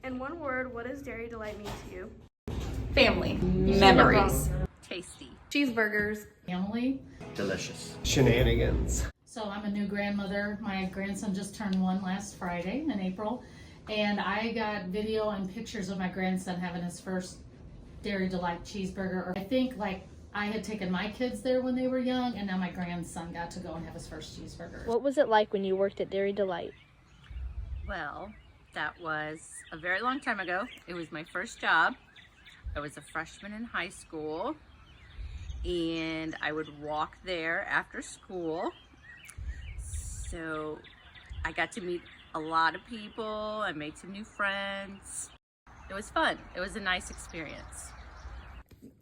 In one word, what does Dairy Delight mean to you? Family. Memories. Tasty. Cheeseburgers. Family. Delicious. Shenanigans. So I'm a new grandmother. My grandson just turned 1 last Friday in April. And I got video and pictures of my grandson having his first Dairy Delight cheeseburger. I think like I had taken my kids there when they were young, and now my grandson got to go and have his first cheeseburger. What was it like when you worked at Dairy Delight? Well, that was a very long time ago. It was my first job. I was a freshman in high school, and I would walk there after school. So I got to meet a lot of people. I made some new friends. It was fun. It was a nice experience.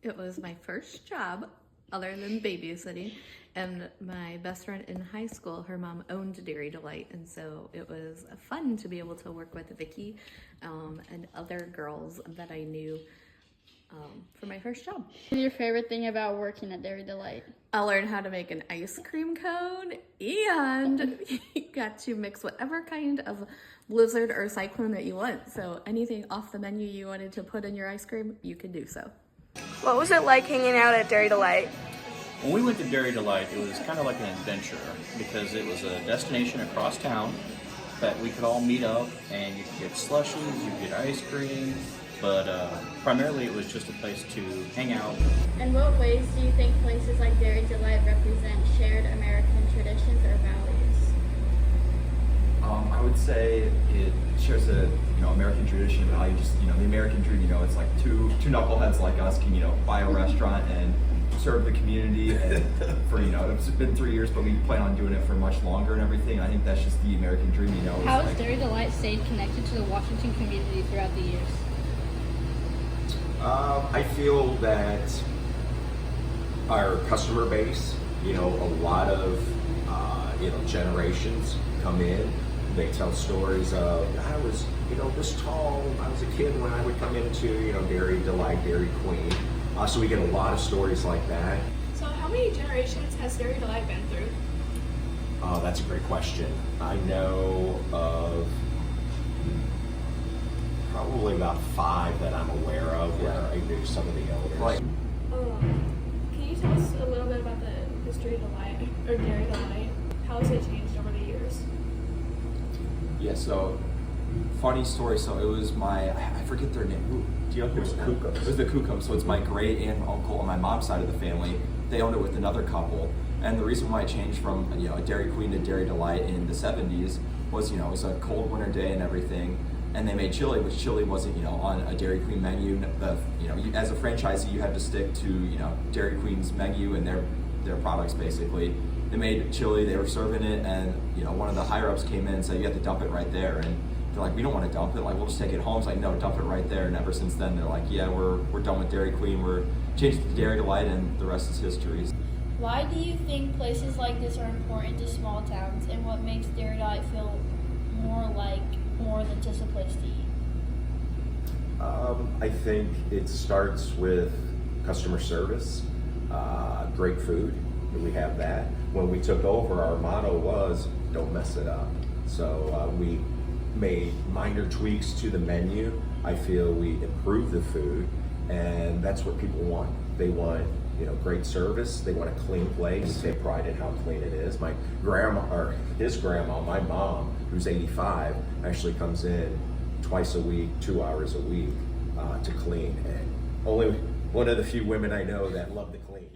It was my first job other than babysitting, and my best friend in high school, her mom owned Dairy Delight, and so it was fun to be able to work with Vicky and other girls that I knew for my first job. What is your favorite thing about working at Dairy Delight? I learned how to make an ice cream cone, and you got to mix whatever kind of blizzard or cyclone that you want. So anything off the menu you wanted to put in your ice cream, you could do so. What was it like hanging out at Dairy Delight? When we went to Dairy Delight, it was kind of like an adventure because it was a destination across town that we could all meet up and you could get slushies, you could get ice cream, but primarily it was just a place to hang out. In what ways do you think places like Dairy Delight represent shared American traditions or values? I would say it shares a American tradition value. Just the American dream. It's like two knuckleheads like us can buy a restaurant and serve the community. And for it's been 3 years, but we plan on doing it for much longer and everything. I think that's just the American dream. How has Dairy Delight stayed connected to the Washington community throughout the years? I feel that our customer base, a lot of generations come in. They tell stories of, I was, this tall. I was a kid when I would come into, Dairy Delight, Dairy Queen. So we get a lot of stories like that. So how many generations has Dairy Delight been through? That's a great question. I know of probably about 5 that I'm aware of where I knew some of the owners. Right. Can you tell us a little bit about the history of Delight, or Dairy Delight? How has it changed over the years? Yeah, so funny story. So it was I forget their name. Do you know who it was? It was the Kukum. So it's my great aunt and uncle on my mom's side of the family. They owned it with another couple. And the reason why it changed from a Dairy Queen to Dairy Delight in the 70s was it was a cold winter day and everything. And they made chili, which chili wasn't on a Dairy Queen menu. As a franchisee, you had to stick to Dairy Queen's menu and their products basically. They made chili, they were serving it, and one of the higher ups came in and said, you have to dump it right there. And they're like, we don't want to dump it, we'll just take it home. It's like, no, dump it right there. And ever since then, they're like, yeah, we're done with Dairy Queen, we're changed to Dairy Delight, and the rest is history. Why do you think places like this are important to small towns, and what makes Dairy Delight feel more than just a place to eat? I think it starts with customer service, great food. We have that. When we took over, our motto was, don't mess it up. So we made minor tweaks to the menu. I feel we improved the food, and that's what people want. They want great service. They want a clean place. They take pride in how clean it is. My grandma, or his grandma, my mom, who's 85, actually comes in twice a week, 2 hours a week to clean. And only one of the few women I know that love to clean.